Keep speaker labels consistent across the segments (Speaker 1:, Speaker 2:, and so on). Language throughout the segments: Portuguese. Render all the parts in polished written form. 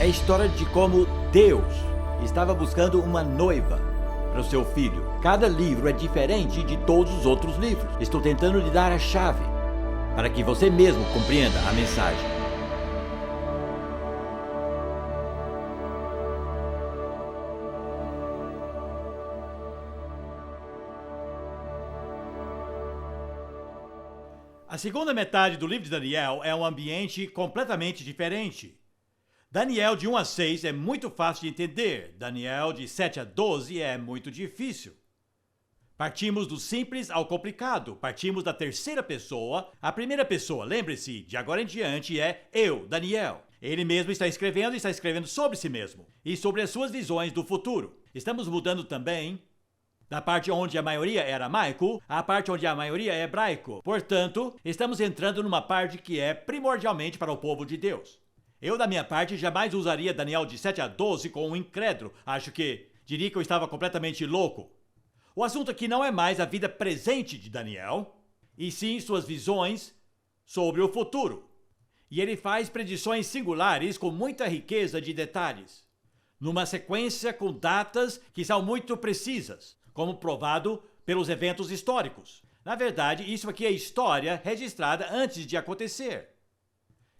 Speaker 1: É a história de como Deus estava buscando uma noiva para o seu filho. Cada livro é diferente de todos os outros livros. Estou tentando lhe dar a chave para que você mesmo compreenda a mensagem. A segunda metade do livro de Daniel é um ambiente completamente diferente. Daniel de 1 a 6 é muito fácil de entender. Daniel de 7 a 12 é muito difícil. Partimos do simples ao complicado. Partimos da terceira pessoa. A primeira pessoa, lembre-se, de agora em diante é eu, Daniel. Ele mesmo está escrevendo sobre si mesmo e sobre as suas visões do futuro. Estamos mudando também da parte onde a maioria é aramaico à parte onde a maioria é hebraico. Portanto, estamos entrando numa parte que é primordialmente para o povo de Deus. Eu, da minha parte, jamais usaria Daniel de 7 a 12 com um incrédulo. Diria que eu estava completamente louco. O assunto aqui não é mais a vida presente de Daniel, e sim suas visões sobre o futuro. E ele faz predições singulares com muita riqueza de detalhes, numa sequência com datas que são muito precisas, como provado pelos eventos históricos. Na verdade, isso aqui é história registrada antes de acontecer.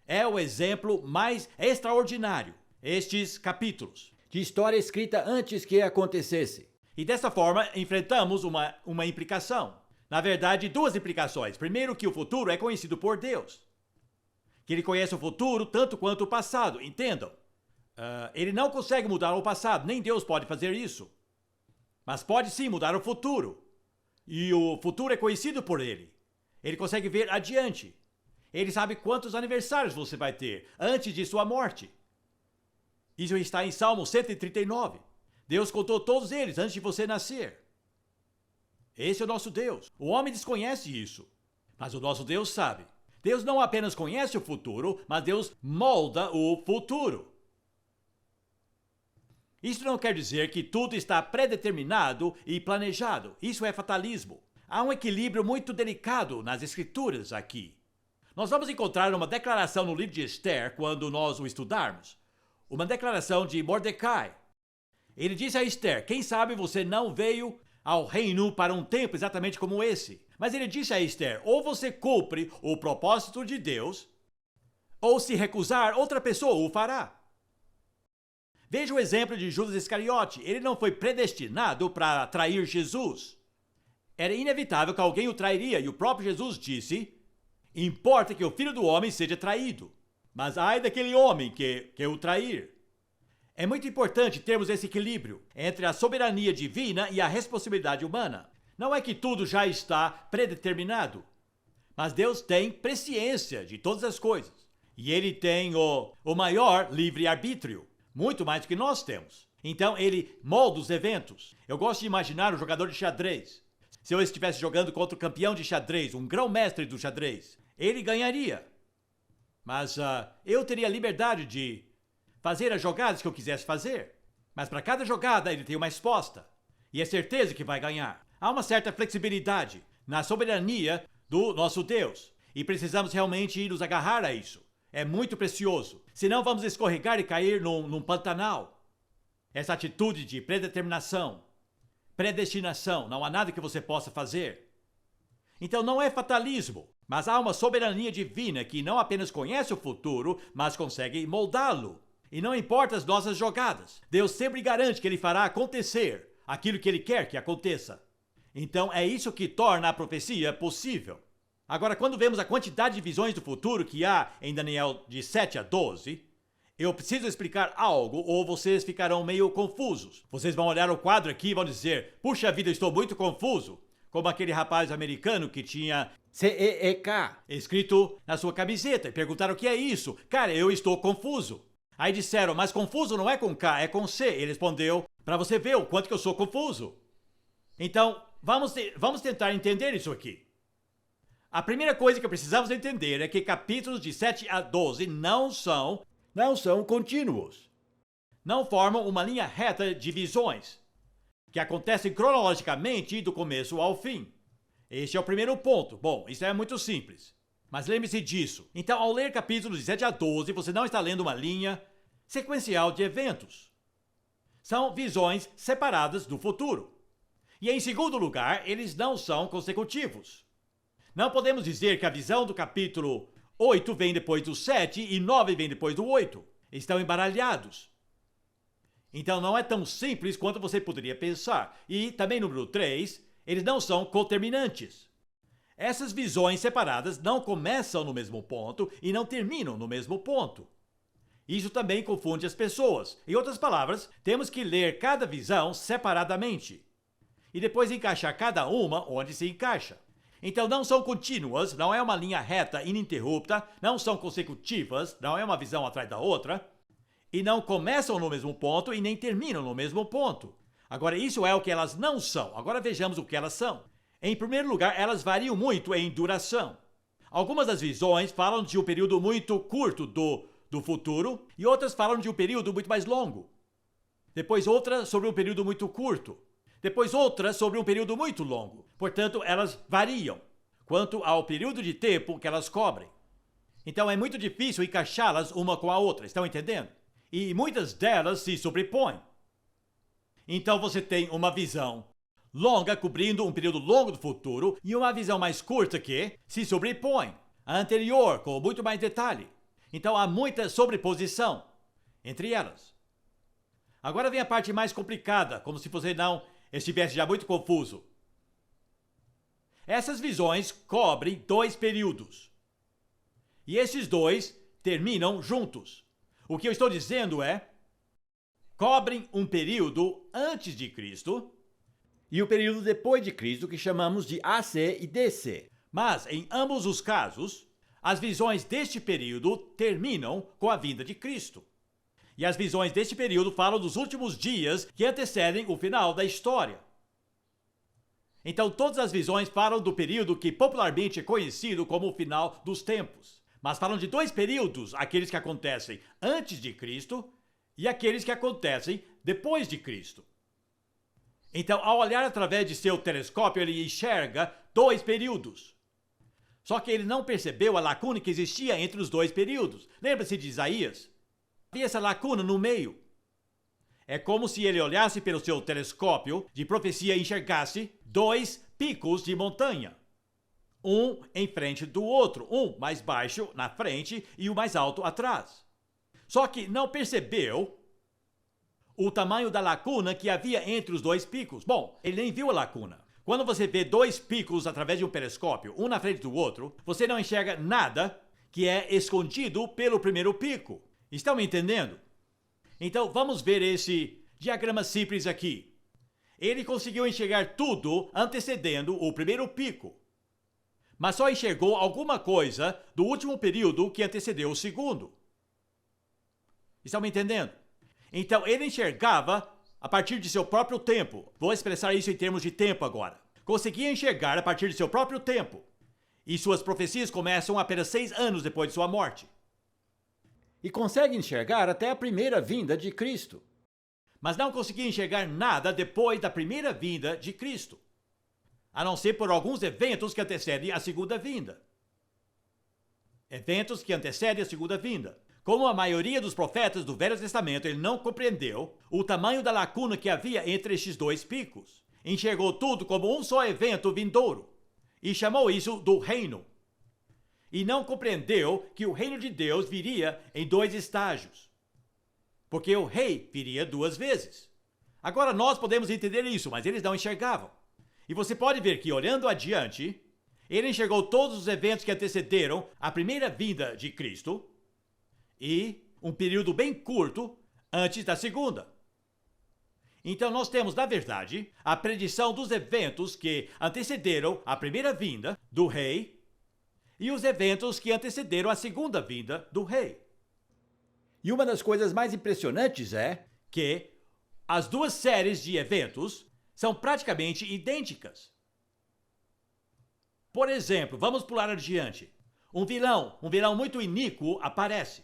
Speaker 1: É o exemplo mais extraordinário, estes capítulos, de história escrita antes que acontecesse. E dessa forma, enfrentamos uma implicação. Na verdade, duas implicações. Primeiro, que o futuro é conhecido por Deus. Que ele conhece o futuro tanto quanto o passado, entendam. Ele não consegue mudar o passado, nem Deus pode fazer isso. Mas pode sim mudar o futuro. E o futuro é conhecido por ele. Ele consegue ver adiante. Ele sabe quantos aniversários você vai ter antes de sua morte. Isso está em Salmo 139. Deus contou todos eles antes de você nascer. Esse é o nosso Deus. O homem desconhece isso, mas o nosso Deus sabe. Deus não apenas conhece o futuro, mas Deus molda o futuro. Isso não quer dizer que tudo está predeterminado e planejado. Isso é fatalismo. Há um equilíbrio muito delicado nas escrituras aqui. Nós vamos encontrar uma declaração no livro de Esther quando nós o estudarmos. Uma declaração de Mordecai. Ele disse a Esther: quem sabe você não veio ao reino para um tempo exatamente como esse. Mas ele disse a Esther: ou você cumpre o propósito de Deus, ou se recusar, outra pessoa o fará. Veja o exemplo de Judas Iscariote. Ele não foi predestinado para trair Jesus. Era inevitável que alguém o trairia, e o próprio Jesus disse: importa que o Filho do Homem seja traído, mas ai daquele homem que o trair. É muito importante termos esse equilíbrio entre a soberania divina e a responsabilidade humana. Não é que tudo já está predeterminado, mas Deus tem presciência de todas as coisas. E ele tem o maior livre-arbítrio, muito mais do que nós temos. Então ele molda os eventos. Eu gosto de imaginar um jogador de xadrez. Se eu estivesse jogando contra o campeão de xadrez, um grão-mestre do xadrez, ele ganharia. Mas eu teria liberdade de fazer as jogadas que eu quisesse fazer. Mas para cada jogada ele tem uma resposta. E é certeza que vai ganhar. Há uma certa flexibilidade na soberania do nosso Deus. E precisamos realmente nos agarrar a isso. É muito precioso. Senão vamos escorregar e cair num pantanal. Essa atitude de predeterminação, predestinação, não há nada que você possa fazer. Então não é fatalismo, mas há uma soberania divina que não apenas conhece o futuro, mas consegue moldá-lo. E não importa as nossas jogadas, Deus sempre garante que ele fará acontecer aquilo que ele quer que aconteça. Então é isso que torna a profecia possível. Agora, quando vemos a quantidade de visões do futuro que há em Daniel de 7 a 12, eu preciso explicar algo ou vocês ficarão meio confusos. Vocês vão olhar o quadro aqui e vão dizer: puxa vida, estou muito confuso. Como aquele rapaz americano que tinha CEEK escrito na sua camiseta e perguntaram: o que é isso? Cara, eu estou confuso. Aí disseram: mas confuso não é com K, é com C. Ele respondeu: para você ver o quanto que eu sou confuso. Então, vamos tentar entender isso aqui. A primeira coisa que precisamos entender é que capítulos de 7 a 12 não são contínuos. Não formam uma linha reta de visões, que acontecem cronologicamente do começo ao fim. Este é o primeiro ponto. Bom, isso é muito simples. Mas lembre-se disso. Então, ao ler capítulos de 7 a 12, você não está lendo uma linha sequencial de eventos. São visões separadas do futuro. E em segundo lugar, eles não são consecutivos. Não podemos dizer que a visão do capítulo 8 vem depois do 7 e 9 vem depois do 8. Estão embaralhados. Então não é tão simples quanto você poderia pensar. E também número 3, eles não são coterminantes. Essas visões separadas não começam no mesmo ponto e não terminam no mesmo ponto. Isso também confunde as pessoas. Em outras palavras, temos que ler cada visão separadamente e depois encaixar cada uma onde se encaixa. Então não são contínuas, não é uma linha reta ininterrupta, não são consecutivas, não é uma visão atrás da outra, e não começam no mesmo ponto e nem terminam no mesmo ponto. Agora, isso é o que elas não são. Agora vejamos o que elas são. Em primeiro lugar, elas variam muito em duração. Algumas das visões falam de um período muito curto do futuro e outras falam de um período muito mais longo. Depois outra sobre um período muito curto. Depois outra sobre um período muito longo. Portanto, elas variam quanto ao período de tempo que elas cobrem. Então é muito difícil encaixá-las uma com a outra, estão entendendo? E muitas delas se sobrepõem. Então você tem uma visão longa cobrindo um período longo do futuro e uma visão mais curta que se sobrepõe à anterior com muito mais detalhe. Então há muita sobreposição entre elas. Agora vem a parte mais complicada, como se você não estivesse já muito confuso. Essas visões cobrem 2 períodos. E esses 2 terminam juntos. O que eu estou dizendo é, cobrem um período antes de Cristo e o período depois de Cristo, que chamamos de AC e DC. Mas, em ambos os casos, as visões deste período terminam com a vinda de Cristo. E as visões deste período falam dos últimos dias que antecedem o final da história. Então, todas as visões falam do período que popularmente é conhecido como o final dos tempos. Mas falam de 2 períodos, aqueles que acontecem antes de Cristo e aqueles que acontecem depois de Cristo. Então, ao olhar através de seu telescópio, ele enxerga 2 períodos. Só que ele não percebeu a lacuna que existia entre os 2 períodos. Lembra-se de Isaías? Havia essa lacuna no meio. É como se ele olhasse pelo seu telescópio de profecia e enxergasse 2 picos de montanha. Um em frente do outro, um mais baixo na frente e o mais alto atrás. Só que não percebeu o tamanho da lacuna que havia entre os 2 picos. Bom, ele nem viu a lacuna. Quando você vê 2 picos através de um telescópio, um na frente do outro, você não enxerga nada que é escondido pelo primeiro pico. Estão me entendendo? Então vamos ver esse diagrama simples aqui. Ele conseguiu enxergar tudo antecedendo o primeiro pico, mas só enxergou alguma coisa do último período que antecedeu o segundo. Estão me entendendo? Então ele enxergava a partir de seu próprio tempo. Vou expressar isso em termos de tempo agora. Conseguia enxergar a partir de seu próprio tempo. E suas profecias começam apenas 6 anos depois de sua morte. E consegue enxergar até a primeira vinda de Cristo. Mas não conseguia enxergar nada depois da primeira vinda de Cristo, a não ser por alguns eventos que antecedem a segunda vinda. Eventos que antecedem a segunda vinda. Como a maioria dos profetas do Velho Testamento, ele não compreendeu o tamanho da lacuna que havia entre estes 2 picos. Enxergou tudo como um só evento vindouro e chamou isso do reino. E não compreendeu que o reino de Deus viria em 2 estágios, porque o rei viria 2 vezes. Agora nós podemos entender isso, mas eles não enxergavam. E você pode ver que, olhando adiante, ele enxergou todos os eventos que antecederam a primeira vinda de Cristo e um período bem curto antes da segunda. Então nós temos, na verdade, a predição dos eventos que antecederam a primeira vinda do rei e os eventos que antecederam a segunda vinda do rei. E uma das coisas mais impressionantes é que as 2 séries de eventos são praticamente idênticas. Por exemplo, vamos pular adiante. Um vilão muito iníquo aparece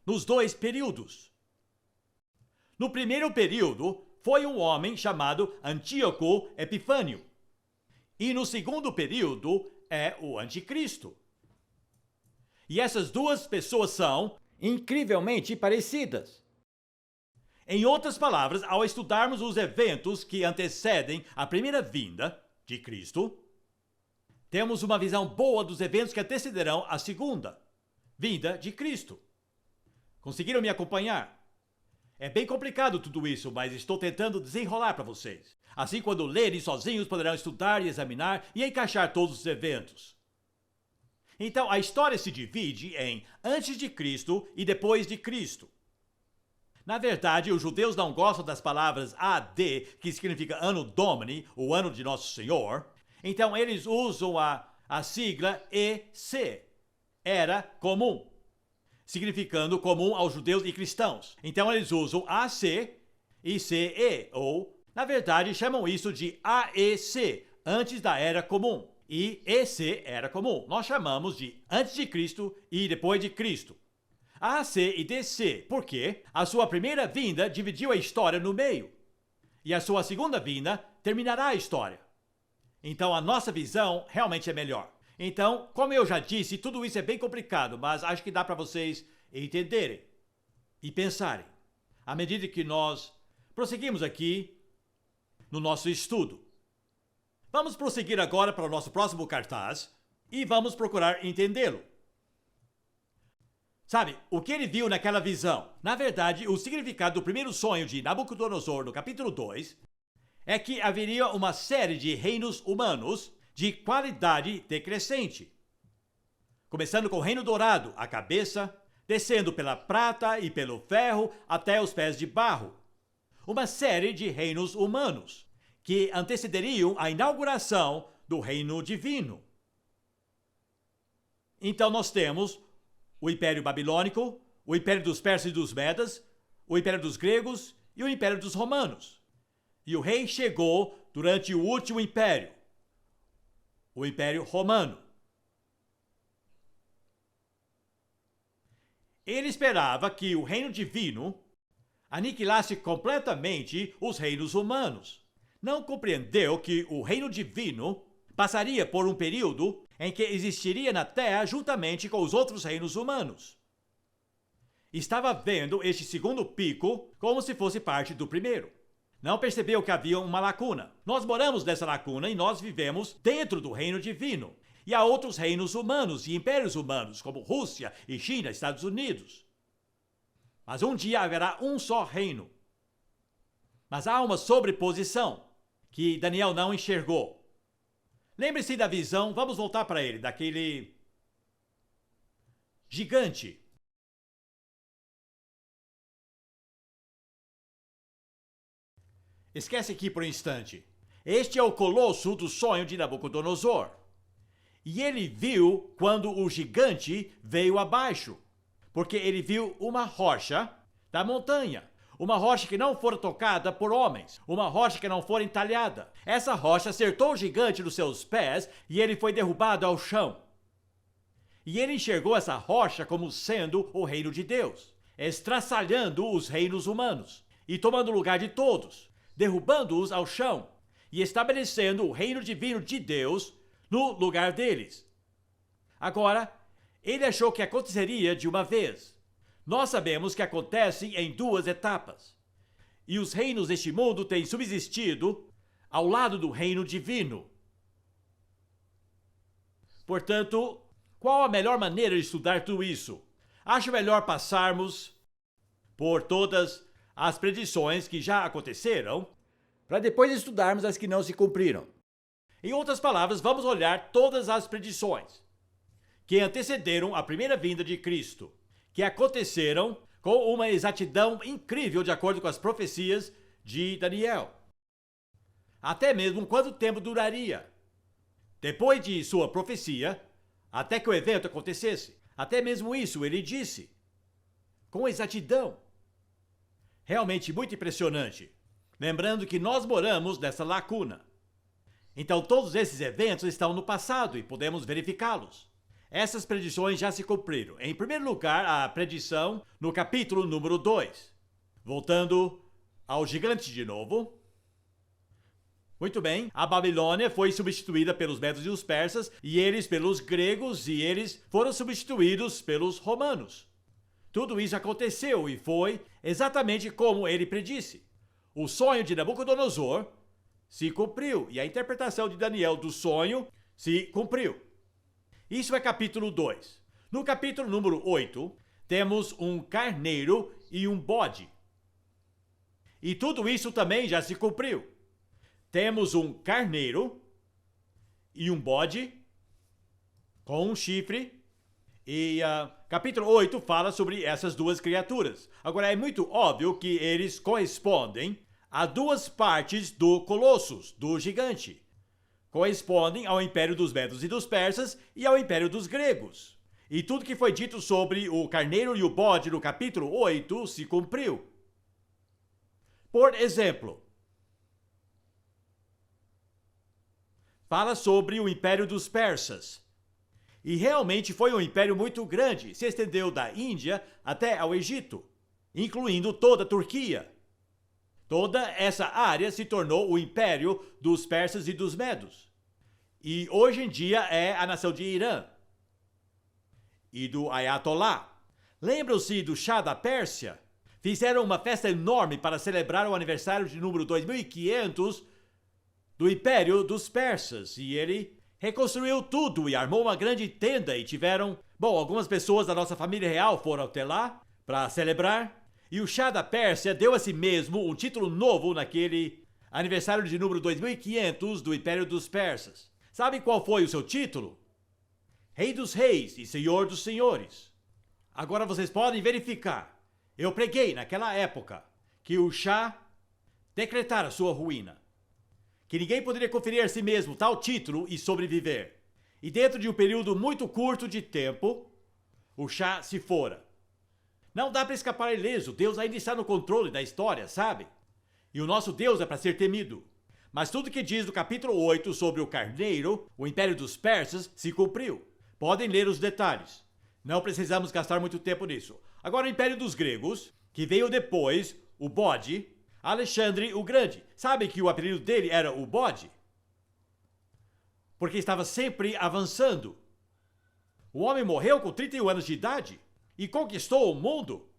Speaker 1: nos 2 períodos. No primeiro período, foi um homem chamado Antíoco Epifânio. E no segundo período, é o Anticristo. E essas 2 pessoas são incrivelmente parecidas. Em outras palavras, ao estudarmos os eventos que antecedem a primeira vinda de Cristo, temos uma visão boa dos eventos que antecederão a segunda vinda de Cristo. Conseguiram me acompanhar? É bem complicado tudo isso, mas estou tentando desenrolar para vocês. Assim, quando lerem sozinhos, poderão estudar e examinar e encaixar todos os eventos. Então, a história se divide em antes de Cristo e depois de Cristo. Na verdade, os judeus não gostam das palavras AD, que significa Anno Domini, o ano de Nosso Senhor. Então, eles usam a sigla EC, Era Comum, significando comum aos judeus e cristãos. Então, eles usam AC e CE, ou, na verdade, chamam isso de AEC, antes da Era Comum. E EC, Era Comum, nós chamamos de antes de Cristo e depois de Cristo. AC e DC, porque a sua primeira vinda dividiu a história no meio. E a sua segunda vinda terminará a história. Então a nossa visão realmente é melhor. Então, como eu já disse, tudo isso é bem complicado, mas acho que dá para vocês entenderem e pensarem à medida que nós prosseguimos aqui no nosso estudo. Vamos prosseguir agora para o nosso próximo cartaz e vamos procurar entendê-lo. Sabe, o que ele viu naquela visão? Na verdade, o significado do primeiro sonho de Nabucodonosor, no capítulo 2, é que haveria uma série de reinos humanos de qualidade decrescente. Começando com o reino dourado, a cabeça, descendo pela prata e pelo ferro até os pés de barro. Uma série de reinos humanos que antecederiam a inauguração do reino divino. Então nós temos o Império Babilônico, o Império dos Persas e dos Medas, o Império dos Gregos e o Império dos Romanos. E o rei chegou durante o último império, o Império Romano. Ele esperava que o reino divino aniquilasse completamente os reinos humanos. Não compreendeu que o reino divino passaria por um período em que existiria na Terra juntamente com os outros reinos humanos. Estava vendo este segundo pico como se fosse parte do primeiro. Não percebeu que havia uma lacuna. Nós moramos nessa lacuna e nós vivemos dentro do reino divino. E há outros reinos humanos e impérios humanos, como Rússia e China, Estados Unidos. Mas um dia haverá um só reino. Mas há uma sobreposição que Daniel não enxergou. Lembre-se da visão, vamos voltar para ele, daquele gigante. Esquece aqui por um instante. Este é o colosso do sonho de Nabucodonosor. E ele viu quando o gigante veio abaixo, porque ele viu uma rocha da montanha. Uma rocha que não fora tocada por homens. Uma rocha que não fora entalhada. Essa rocha acertou o gigante nos seus pés e ele foi derrubado ao chão. E ele enxergou essa rocha como sendo o reino de Deus, estraçalhando os reinos humanos e tomando o lugar de todos, derrubando-os ao chão e estabelecendo o reino divino de Deus no lugar deles. Agora, ele achou que aconteceria de uma vez. Nós sabemos que acontece em duas etapas. E os reinos deste mundo têm subsistido ao lado do reino divino. Portanto, qual a melhor maneira de estudar tudo isso? Acho melhor passarmos por todas as predições que já aconteceram, para depois estudarmos as que não se cumpriram. Em outras palavras, vamos olhar todas as predições que antecederam a primeira vinda de Cristo, que aconteceram com uma exatidão incrível de acordo com as profecias de Daniel. Até mesmo quanto tempo duraria depois de sua profecia, até que o evento acontecesse. Até mesmo isso ele disse, com exatidão. Realmente muito impressionante. Lembrando que nós moramos nessa lacuna. Então todos esses eventos estão no passado e podemos verificá-los. Essas predições já se cumpriram. Em primeiro lugar, a predição no capítulo número 2. Voltando ao gigante de novo. Muito bem, a Babilônia foi substituída pelos medos e os persas, e eles pelos gregos, e eles foram substituídos pelos romanos. Tudo isso aconteceu e foi exatamente como ele predisse. O sonho de Nabucodonosor se cumpriu e a interpretação de Daniel do sonho se cumpriu. Isso é capítulo 2. No capítulo número 8, temos um carneiro e um bode. E tudo isso também já se cumpriu. Temos um carneiro e um bode com um chifre. E capítulo 8 fala sobre essas duas criaturas. Agora, é muito óbvio que eles correspondem a duas partes do Colossus, do gigante. Correspondem ao Império dos Medos e dos Persas e ao Império dos Gregos. E tudo que foi dito sobre o carneiro e o bode no capítulo 8 se cumpriu. Por exemplo, fala sobre o Império dos Persas. E realmente foi um império muito grande, se estendeu da Índia até ao Egito, incluindo toda a Turquia. Toda essa área se tornou o Império dos Persas e dos Medos. E hoje em dia é a nação de Irã e do Ayatollah. Lembram-se do Shah da Pérsia? Fizeram uma festa enorme para celebrar o aniversário de número 2500 do Império dos Persas. E ele reconstruiu tudo e armou uma grande tenda e tiveram... Bom, algumas pessoas da nossa família real foram até lá para celebrar. E o Shah da Pérsia deu a si mesmo um título novo naquele aniversário de número 2500 do Império dos Persas. Sabe qual foi o seu título? Rei dos Reis e Senhor dos Senhores. Agora vocês podem verificar. Eu preguei naquela época que o Shah decretara sua ruína. Que ninguém poderia conferir a si mesmo tal título e sobreviver. E dentro de um período muito curto de tempo, o Shah se fora. Não dá para escapar ileso, Deus ainda está no controle da história, sabe? E o nosso Deus é para ser temido. Mas tudo que diz no capítulo 8 sobre o carneiro, o Império dos Persas, se cumpriu. Podem ler os detalhes. Não precisamos gastar muito tempo nisso. Agora o Império dos Gregos, que veio depois, o bode, Alexandre o Grande. Sabe que o apelido dele era o bode? Porque estava sempre avançando. O homem morreu com 31 anos de idade e conquistou o mundo.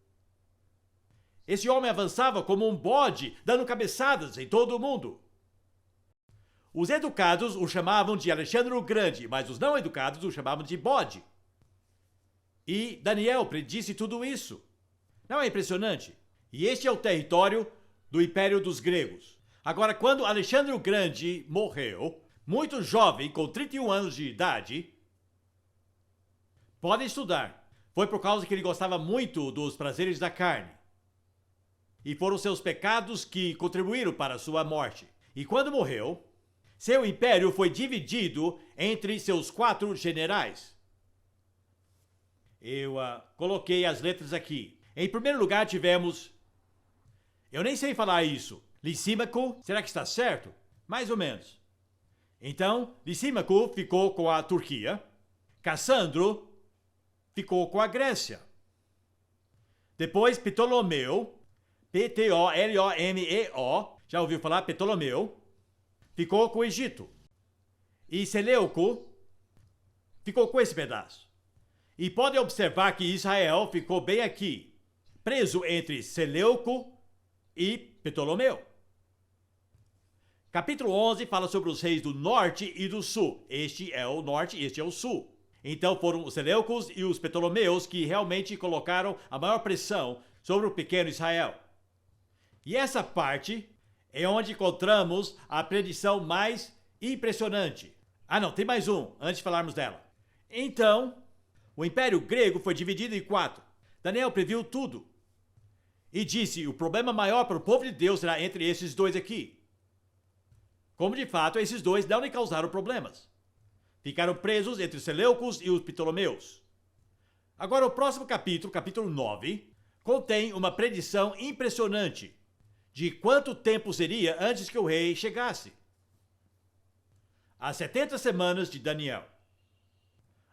Speaker 1: Esse homem avançava como um bode, dando cabeçadas em todo o mundo. Os educados o chamavam de Alexandre o Grande, mas os não educados o chamavam de bode. E Daniel predisse tudo isso. Não é impressionante? E este é o território do Império dos Gregos. Agora, quando Alexandre o Grande morreu, muito jovem, com 31 anos de idade, podem estudar. Foi por causa que ele gostava muito dos prazeres da carne. E foram seus pecados que contribuíram para a sua morte. E quando morreu, seu império foi dividido entre seus 4 generais. Eu coloquei as letras aqui. Em primeiro lugar tivemos... Eu nem sei falar isso. Lisímaco, será que está certo? Mais ou menos. Então, Lisímaco ficou com a Turquia. Cassandro ficou com a Grécia. Depois, Ptolomeu, Ptolomeo, já ouviu falar Ptolomeu? Ficou com o Egito. E Seleuco ficou com esse pedaço. E pode observar que Israel ficou bem aqui, preso entre Seleuco e Ptolomeu. Capítulo 11 fala sobre os reis do norte e do sul. Este é o norte e este é o sul. Então foram os Seleucos e os Ptolomeus que realmente colocaram a maior pressão sobre o pequeno Israel. E essa parte é onde encontramos a predição mais impressionante. Não, tem mais um, antes de falarmos dela. Então, o Império Grego foi dividido em 4. Daniel previu tudo. E disse, o problema maior para o povo de Deus será entre esses dois aqui. Como de fato, esses dois não lhe causaram problemas. Ficaram presos entre os Seleucos e os Ptolomeus. Agora o próximo capítulo, capítulo 9, contém uma predição impressionante de quanto tempo seria antes que o rei chegasse. As 70 semanas de Daniel.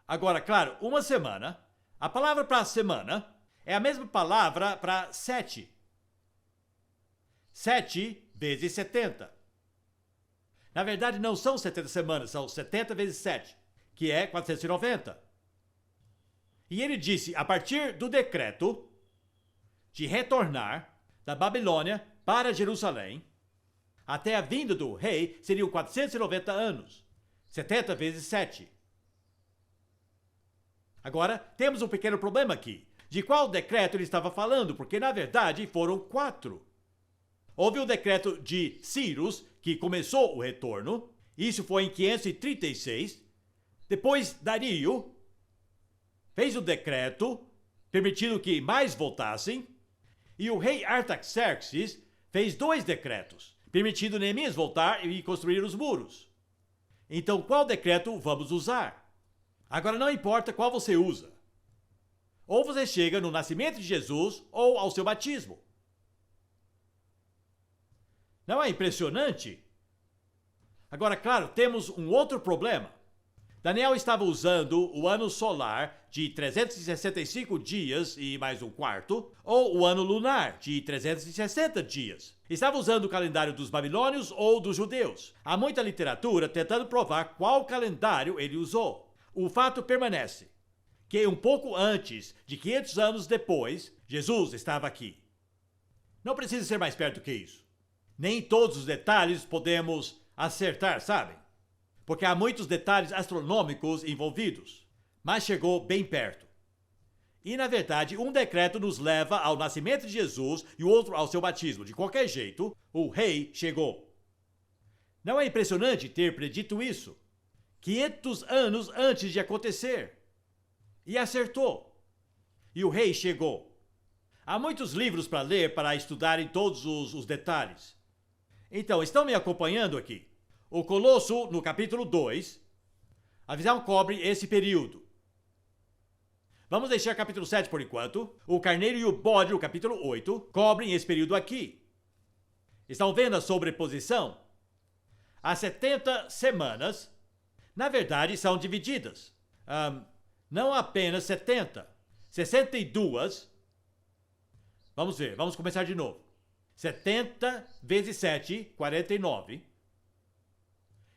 Speaker 1: Agora, claro, uma semana, a palavra para semana é a mesma palavra para 7. 7 vezes 70. Na verdade, não são 70 semanas, são 70 vezes 7, que é 490. E ele disse, a partir do decreto, de retornar da Babilônia para Jerusalém, até a vinda do rei, seriam 490 anos. 70 vezes 7. Agora, temos um pequeno problema aqui. De qual decreto ele estava falando? Porque, na verdade, foram 4. Houve o decreto de Cyrus, que começou o retorno. Isso foi em 536. Depois, Dario fez o decreto, permitindo que mais voltassem. E o rei Artaxerxes fez 2 decretos, permitindo Neemias voltar e construir os muros. Então, qual decreto vamos usar? Agora, não importa qual você usa. Ou você chega no nascimento de Jesus ou ao seu batismo. Não é impressionante? Agora, claro, temos um outro problema. Daniel estava usando o ano solar de 365 dias e mais um quarto, ou o ano lunar de 360 dias. Estava usando o calendário dos babilônios ou dos judeus. Há muita literatura tentando provar qual calendário ele usou. O fato permanece que um pouco antes de 500 anos depois, Jesus estava aqui. Não precisa ser mais perto que isso. Nem todos os detalhes podemos acertar, sabem? Porque há muitos detalhes astronômicos envolvidos, mas chegou bem perto. E, na verdade, um decreto nos leva ao nascimento de Jesus e o outro ao seu batismo. De qualquer jeito, o rei chegou. Não é impressionante ter predito isso? 500 anos antes de acontecer. E acertou. E o rei chegou. Há muitos livros para ler para estudarem todos os detalhes. Então, estão me acompanhando aqui? O Colosso, no capítulo 2, a visão cobre esse período. Vamos deixar capítulo 7 por enquanto. O Carneiro e o Bode, no capítulo 8, cobrem esse período aqui. Estão vendo a sobreposição? As 70 semanas, na verdade, são divididas. Não apenas 70, 62. Vamos ver, vamos começar de novo. 70 vezes 7, 49.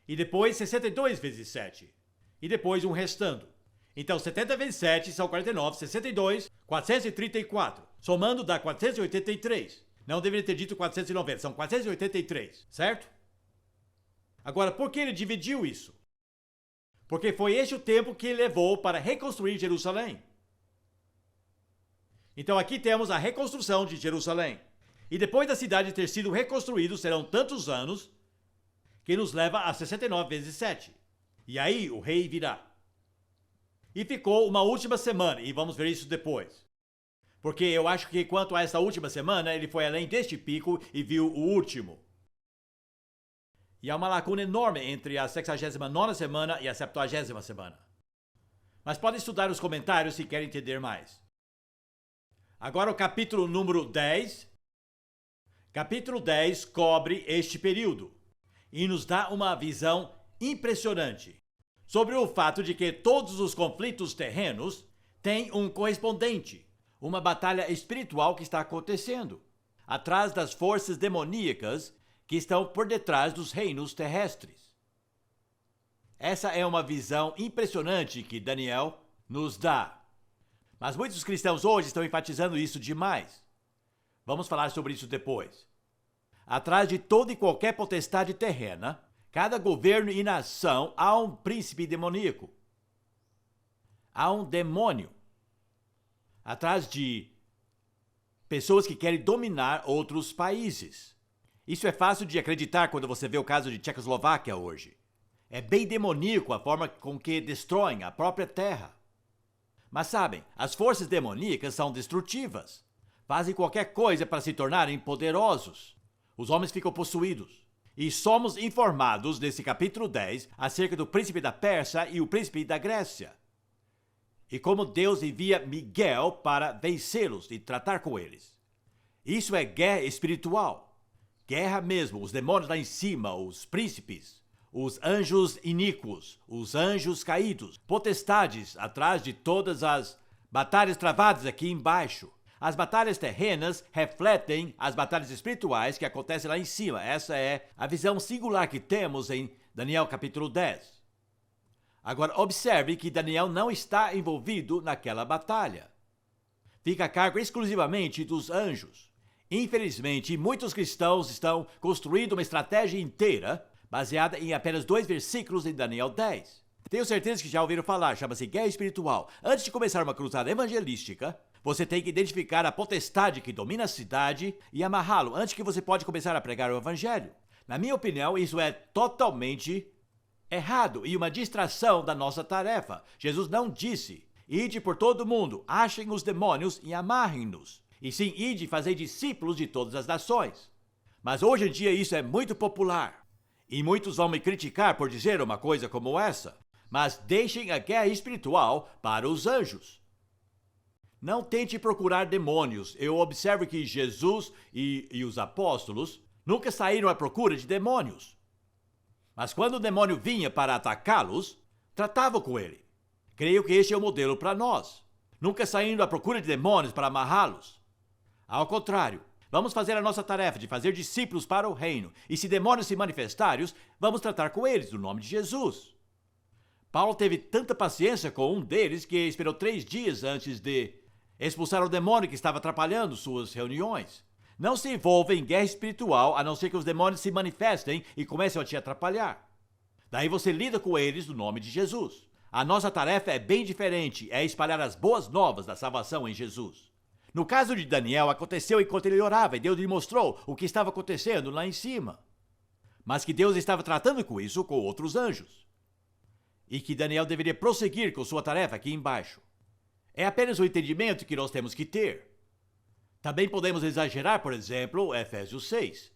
Speaker 1: E depois 62 vezes 7. E depois um restando. Então 70 vezes 7 são 49, 62, 434. Somando dá 483. Não deveria ter dito 490, são 483, certo? Agora, por que ele dividiu isso? Porque foi este o tempo que ele levou para reconstruir Jerusalém. Então aqui temos a reconstrução de Jerusalém. E depois da cidade ter sido reconstruída, serão tantos anos que nos leva a 69 vezes 7. E aí o rei virá. E ficou uma última semana, e vamos ver isso depois. Porque eu acho que quanto a essa última semana, ele foi além deste pico e viu o último. E há uma lacuna enorme entre a 69ª semana e a 70ª semana. Mas podem estudar os comentários se querem entender mais. Agora o capítulo número 10. Capítulo 10 cobre este período e nos dá uma visão impressionante sobre o fato de que todos os conflitos terrenos têm um correspondente, uma batalha espiritual que está acontecendo, atrás das forças demoníacas que estão por detrás dos reinos terrestres. Essa é uma visão impressionante que Daniel nos dá. Mas muitos cristãos hoje estão enfatizando isso demais. Vamos falar sobre isso depois. Atrás de toda e qualquer potestade terrena, cada governo e nação, há um príncipe demoníaco. Há um demônio. Atrás de pessoas que querem dominar outros países. Isso é fácil de acreditar quando você vê o caso de Tchecoslováquia hoje. É bem demoníaco a forma com que destroem a própria terra. Mas sabem, as forças demoníacas são destrutivas. Fazem qualquer coisa para se tornarem poderosos. Os homens ficam possuídos. E somos informados nesse capítulo 10 acerca do príncipe da Pérsia e o príncipe da Grécia. E como Deus envia Miguel para vencê-los e tratar com eles. Isso é guerra espiritual. Guerra mesmo, os demônios lá em cima, os príncipes, os anjos iníquos, os anjos caídos, potestades atrás de todas as batalhas travadas aqui embaixo. As batalhas terrenas refletem as batalhas espirituais que acontecem lá em cima. Essa é a visão singular que temos em Daniel capítulo 10. Agora, observe que Daniel não está envolvido naquela batalha. fica a cargo exclusivamente dos anjos. Infelizmente, muitos cristãos estão construindo uma estratégia inteira baseada em apenas 2 versículos em Daniel 10. Tenho certeza que já ouviram falar, chama-se guerra espiritual. Antes de começar uma cruzada evangelística, você tem que identificar a potestade que domina a cidade e amarrá-lo antes que você pode começar a pregar o evangelho. Na minha opinião, isso é totalmente errado e uma distração da nossa tarefa. Jesus não disse: ide por todo o mundo, achem os demônios e amarrem-nos. E sim, ide e fazei discípulos de todas as nações. Mas hoje em dia isso é muito popular. E muitos vão me criticar por dizer uma coisa como essa. Mas deixem a guerra espiritual para os anjos. Não tente procurar demônios. Eu observo que Jesus e os apóstolos nunca saíram à procura de demônios. Mas quando o demônio vinha para atacá-los, tratavam com ele. Creio que este é o modelo para nós. Nunca saindo à procura de demônios para amarrá-los. Ao contrário, vamos fazer a nossa tarefa de fazer discípulos para o reino. E se demônios se manifestarem, vamos tratar com eles no nome de Jesus. Paulo teve tanta paciência com um deles que esperou 3 dias antes de expulsar o demônio que estava atrapalhando suas reuniões. Não se envolva em guerra espiritual a não ser que os demônios se manifestem e comecem a te atrapalhar. Daí você lida com eles no nome de Jesus. A nossa tarefa é bem diferente, é espalhar as boas novas da salvação em Jesus. No caso de Daniel, aconteceu enquanto ele orava e Deus lhe mostrou o que estava acontecendo lá em cima. Mas que Deus estava tratando com isso com outros anjos. E que Daniel deveria prosseguir com sua tarefa aqui embaixo. É apenas o entendimento que nós temos que ter. Também podemos exagerar, por exemplo, Efésios 6.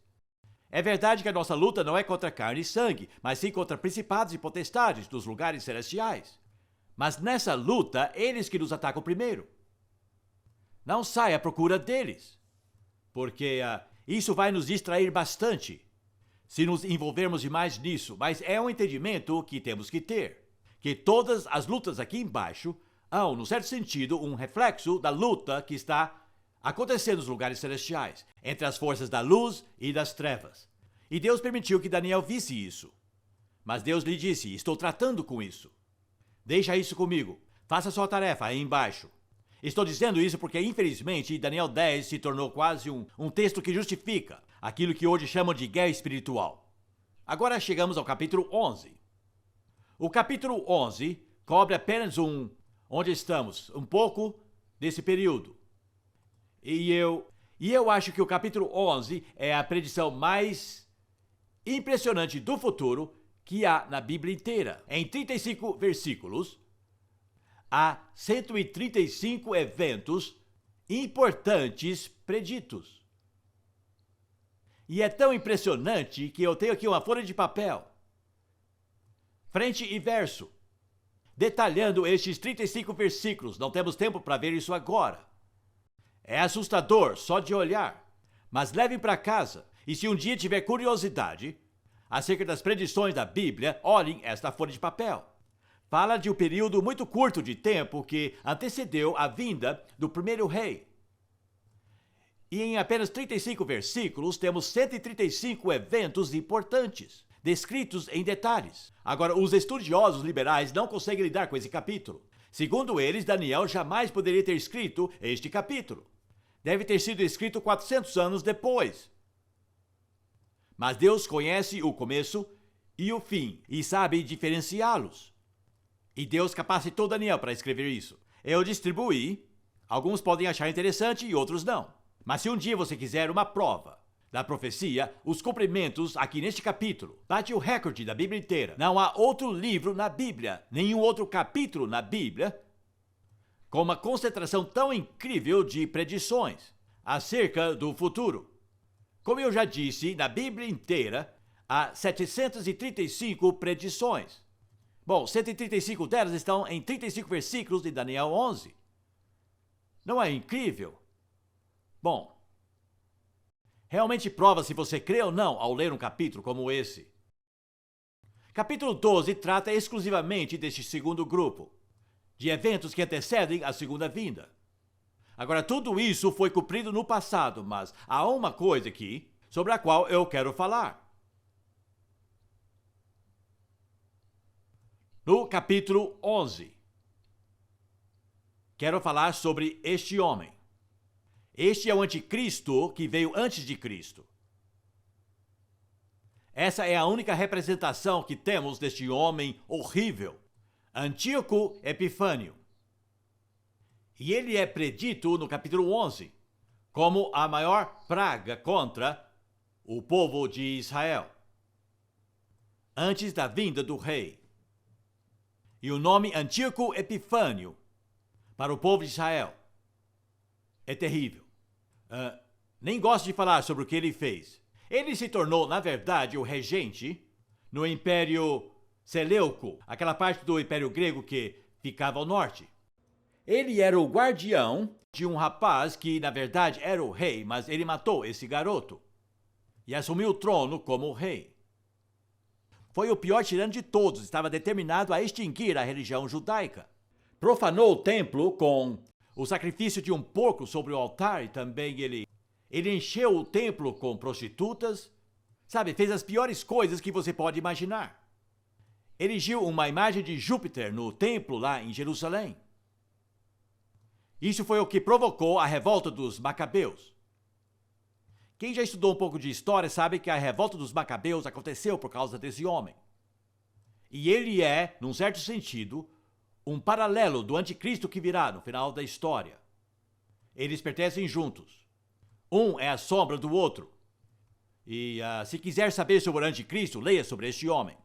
Speaker 1: É verdade que a nossa luta não é contra carne e sangue, mas sim contra principados e potestades dos lugares celestiais. Mas nessa luta, eles que nos atacam primeiro. Não saia à procura deles, porque isso vai nos distrair bastante se nos envolvermos demais nisso, mas é um entendimento que temos que ter, que todas as lutas aqui embaixo há, no certo sentido, um reflexo da luta que está acontecendo nos lugares celestiais, entre as forças da luz e das trevas. E Deus permitiu que Daniel visse isso. Mas Deus lhe disse: estou tratando com isso. Deixa isso comigo. Faça sua tarefa aí embaixo. Estou dizendo isso porque, infelizmente, Daniel 10 se tornou quase um texto que justifica aquilo que hoje chamam de guerra espiritual. Agora chegamos ao capítulo 11. O capítulo 11 cobre apenas onde estamos, um pouco desse período. E eu acho que o capítulo 11 é a predição mais impressionante do futuro que há na Bíblia inteira. Em 35 versículos, há 135 eventos importantes preditos. E é tão impressionante que eu tenho aqui uma folha de papel, frente e verso, detalhando estes 35 versículos. Não temos tempo para ver isso agora. É assustador só de olhar, mas levem para casa. E se um dia tiver curiosidade acerca das predições da Bíblia, olhem esta folha de papel. Fala de um período muito curto de tempo que antecedeu a vinda do primeiro rei. E em apenas 35 versículos temos 135 eventos importantes, descritos em detalhes. Agora, os estudiosos liberais não conseguem lidar com esse capítulo. Segundo eles, Daniel jamais poderia ter escrito este capítulo. Deve ter sido escrito 400 anos depois. Mas Deus conhece o começo e o fim e sabe diferenciá-los. E Deus capacitou Daniel para escrever isso. Eu distribuí. Alguns podem achar interessante e outros não. Mas se um dia você quiser uma prova da profecia, os cumprimentos aqui neste capítulo bate o recorde da Bíblia inteira. Não há outro livro na Bíblia, nenhum outro capítulo na Bíblia com uma concentração tão incrível de predições acerca do futuro. Como eu já disse, na Bíblia inteira há 735 predições. Bom, 135 delas estão em 35 versículos de Daniel 11. Não é incrível? Bom, realmente prova se você crê ou não ao ler um capítulo como esse. Capítulo 12 trata exclusivamente deste segundo grupo, de eventos que antecedem a segunda vinda. Agora, tudo isso foi cumprido no passado, mas há uma coisa aqui sobre a qual eu quero falar. No capítulo 11, quero falar sobre este homem. Este é o anticristo que veio antes de Cristo. Essa é a única representação que temos deste homem horrível, Antíoco Epifânio. E ele é predito no capítulo 11 como a maior praga contra o povo de Israel, antes da vinda do rei. E o nome Antíoco Epifânio para o povo de Israel é terrível. Nem gosto de falar sobre o que ele fez. Ele se tornou, na verdade, o regente no Império Seleuco, aquela parte do Império Grego que ficava ao norte. Ele era o guardião de um rapaz que, na verdade, era o rei, mas ele matou esse garoto e assumiu o trono como rei. Foi o pior tirano de todos, estava determinado a extinguir a religião judaica. Profanou o templo com o sacrifício de um porco sobre o altar e também ele encheu o templo com prostitutas. Sabe, fez as piores coisas que você pode imaginar. Erigiu uma imagem de Júpiter no templo lá em Jerusalém. Isso foi o que provocou a revolta dos Macabeus. Quem já estudou um pouco de história sabe que a revolta dos Macabeus aconteceu por causa desse homem. E ele é, num certo sentido, um paralelo do anticristo que virá no final da história. Eles pertencem juntos. Um é a sombra do outro. E se quiser saber sobre o anticristo, leia sobre este homem.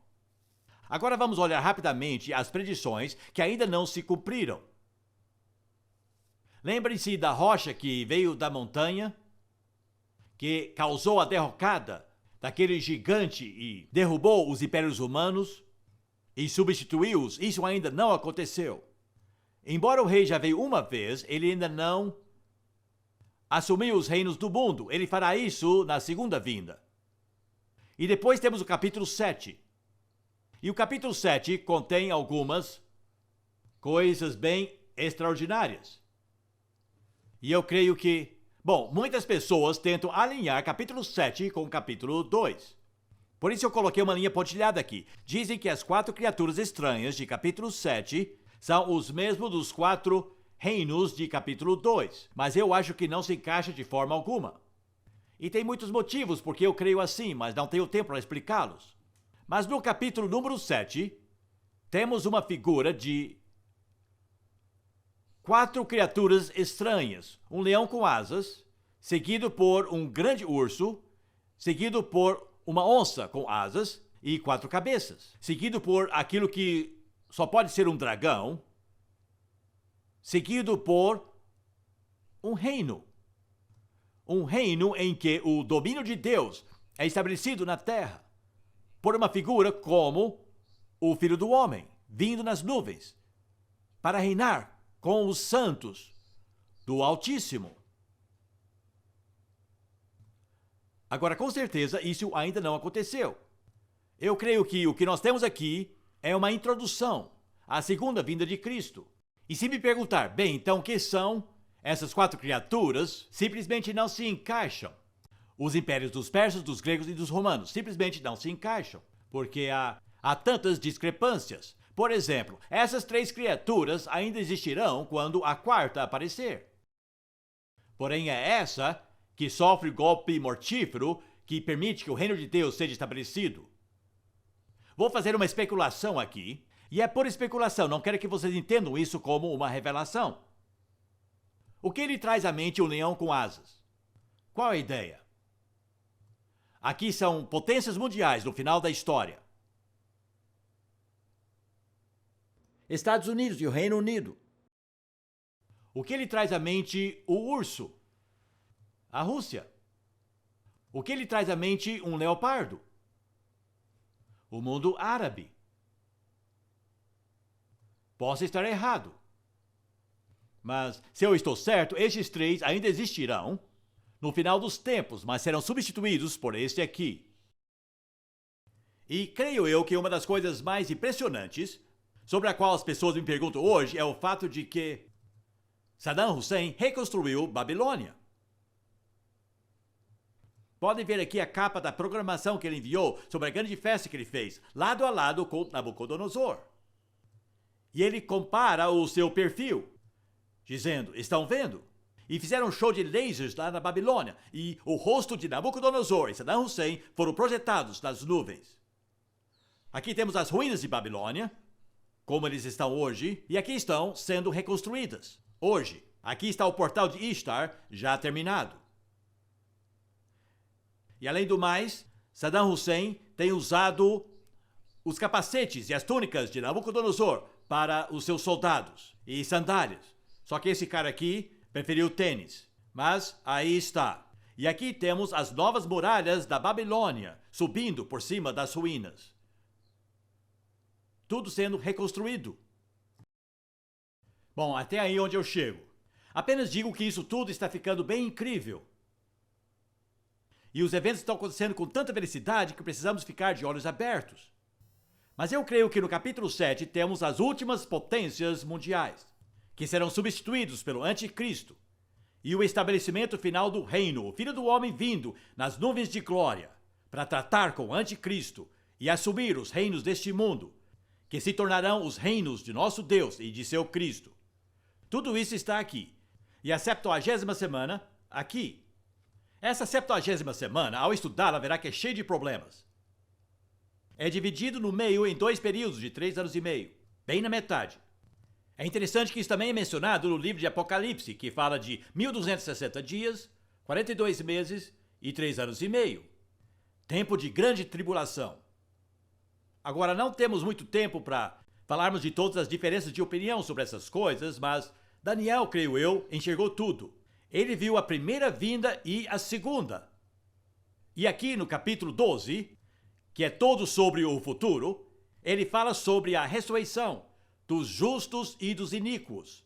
Speaker 1: Agora vamos olhar rapidamente as predições que ainda não se cumpriram. Lembrem-se da rocha que veio da montanha, que causou a derrocada daquele gigante e derrubou os impérios humanos e substituiu-os. Isso ainda não aconteceu. Embora o rei já veio uma vez, ele ainda não assumiu os reinos do mundo. Ele fará isso na segunda vinda. E depois temos o capítulo 7. E o capítulo 7 contém algumas coisas bem extraordinárias. E eu creio que, muitas pessoas tentam alinhar capítulo 7 com o capítulo 2. Por isso eu coloquei uma linha pontilhada aqui. Dizem que as 4 criaturas estranhas de capítulo 7 são os mesmos dos 4 reinos de capítulo 2. Mas eu acho que não se encaixa de forma alguma. E tem muitos motivos porque eu creio assim, mas não tenho tempo para explicá-los. Mas no capítulo número 7, temos uma figura de 4 criaturas estranhas. Um leão com asas, seguido por um grande urso, seguido por uma onça com asas e 4 cabeças, seguido por aquilo que só pode ser um dragão, seguido por um reino. Um reino em que o domínio de Deus é estabelecido na terra, por uma figura como o Filho do Homem, vindo nas nuvens, para reinar com os santos do Altíssimo. Agora, com certeza, isso ainda não aconteceu. Eu creio que o que nós temos aqui é uma introdução à segunda vinda de Cristo. E se me perguntar, bem, então o que são essas 4 criaturas, simplesmente não se encaixam. Os impérios dos persas, dos gregos e dos romanos simplesmente não se encaixam, porque há tantas discrepâncias. Por exemplo, essas 3 criaturas ainda existirão quando a 4ª aparecer. Porém, é essa que sofre golpe mortífero que permite que o reino de Deus seja estabelecido. Vou fazer uma especulação aqui, e é por especulação, não quero que vocês entendam isso como uma revelação. O que ele traz à mente um leão com asas? Qual a ideia? Aqui são potências mundiais no final da história. Estados Unidos e o Reino Unido. O que ele traz à mente o urso? A Rússia. O que ele traz à mente um leopardo? O mundo árabe. Posso estar errado. Mas, se eu estou certo, estes 3 ainda existirão no final dos tempos, mas serão substituídos por este aqui. E creio eu que uma das coisas mais impressionantes sobre a qual as pessoas me perguntam hoje é o fato de que Saddam Hussein reconstruiu Babilônia. Podem ver aqui a capa da programação que ele enviou sobre a grande festa que ele fez, lado a lado com Nabucodonosor. E ele compara o seu perfil, dizendo, estão vendo? e fizeram um show de lasers lá na Babilônia, e o rosto de Nabucodonosor e Saddam Hussein foram projetados nas nuvens. Aqui temos as ruínas de Babilônia, como eles estão hoje, e aqui estão sendo reconstruídas hoje. Aqui está o portal de Ishtar, já terminado. E além do mais, Saddam Hussein tem usado os capacetes e as túnicas de Nabucodonosor para os seus soldados e sandálias. Só que esse cara aqui preferiu tênis. Mas aí está. E aqui temos as novas muralhas da Babilônia, subindo por cima das ruínas. Tudo sendo reconstruído. Bom, até aí onde eu chego. Apenas digo que isso tudo está ficando bem incrível. E os eventos estão acontecendo com tanta velocidade que precisamos ficar de olhos abertos. Mas eu creio que no capítulo 7 temos as últimas potências mundiais, que serão substituídos pelo Anticristo, e o estabelecimento final do reino, o Filho do Homem vindo nas nuvens de glória, para tratar com o Anticristo e assumir os reinos deste mundo, que se tornarão os reinos de nosso Deus e de seu Cristo. Tudo isso está aqui. E a 70ª semana, aqui. Essa 70ª semana, ao estudá-la, verá que é cheia de problemas. É dividido no meio em 2 períodos de 3 anos e meio, bem na metade. É interessante que isso também é mencionado no livro de Apocalipse, que fala de 1260 dias, 42 meses e 3 anos e meio. Tempo de grande tribulação. Agora, não temos muito tempo para falarmos de todas as diferenças de opinião sobre essas coisas, mas Daniel, creio eu, enxergou tudo. Ele viu a primeira vinda e a segunda. E aqui no capítulo 12, que é todo sobre o futuro, ele fala sobre a ressurreição dos justos e dos iníquos.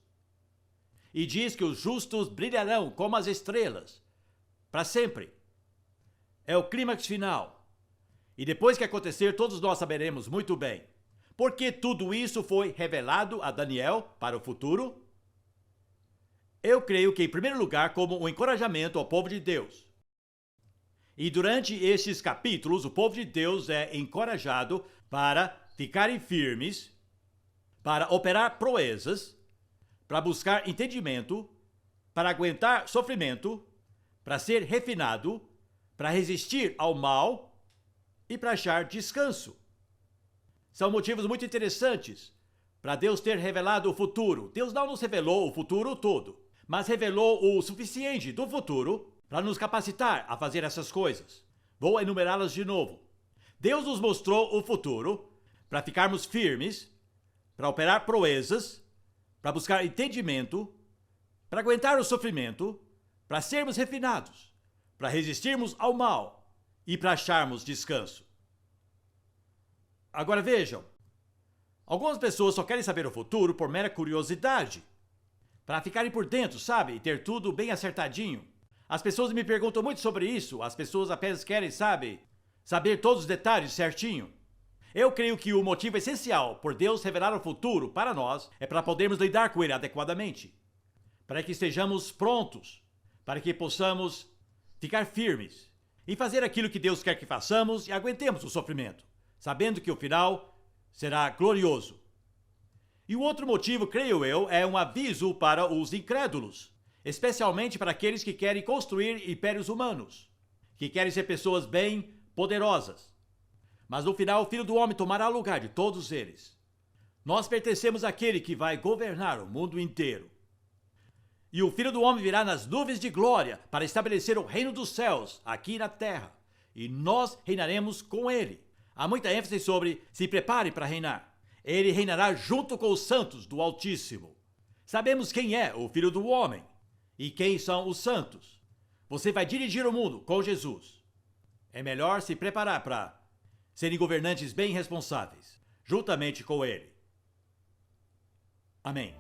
Speaker 1: E diz que os justos brilharão como as estrelas, para sempre. É o clímax final. E depois que acontecer, todos nós saberemos muito bem. Porque tudo isso foi revelado a Daniel para o futuro? Eu creio que, em primeiro lugar, como um encorajamento ao povo de Deus. E durante estes capítulos, o povo de Deus é encorajado para ficarem firmes, para operar proezas, para buscar entendimento, para aguentar sofrimento, para ser refinado, para resistir ao mal e para achar descanso. São motivos muito interessantes para Deus ter revelado o futuro. Deus não nos revelou o futuro todo, mas revelou o suficiente do futuro para nos capacitar a fazer essas coisas. Vou enumerá-las de novo. Deus nos mostrou o futuro para ficarmos firmes, para operar proezas, para buscar entendimento, para aguentar o sofrimento, para sermos refinados, para resistirmos ao mal e para acharmos descanso. Agora vejam, algumas pessoas só querem saber o futuro por mera curiosidade, para ficarem por dentro, sabe, e ter tudo bem acertadinho. As pessoas me perguntam muito sobre isso, as pessoas apenas querem, sabe, saber todos os detalhes certinho. Eu creio que o motivo essencial por Deus revelar o futuro para nós é para podermos lidar com ele adequadamente, para que estejamos prontos, para que possamos ficar firmes e fazer aquilo que Deus quer que façamos e aguentemos o sofrimento, sabendo que o final será glorioso. E o outro motivo, creio eu, é um aviso para os incrédulos, especialmente para aqueles que querem construir impérios humanos, que querem ser pessoas bem poderosas. Mas no final, o Filho do Homem tomará lugar de todos eles. Nós pertencemos àquele que vai governar o mundo inteiro. E o Filho do Homem virá nas nuvens de glória para estabelecer o reino dos céus aqui na terra. E nós reinaremos com ele. Há muita ênfase sobre se prepare para reinar. Ele reinará junto com os santos do Altíssimo. Sabemos quem é o Filho do Homem e quem são os santos. Você vai dirigir o mundo com Jesus. É melhor se preparar para serem governantes bem responsáveis, juntamente com ele. Amém.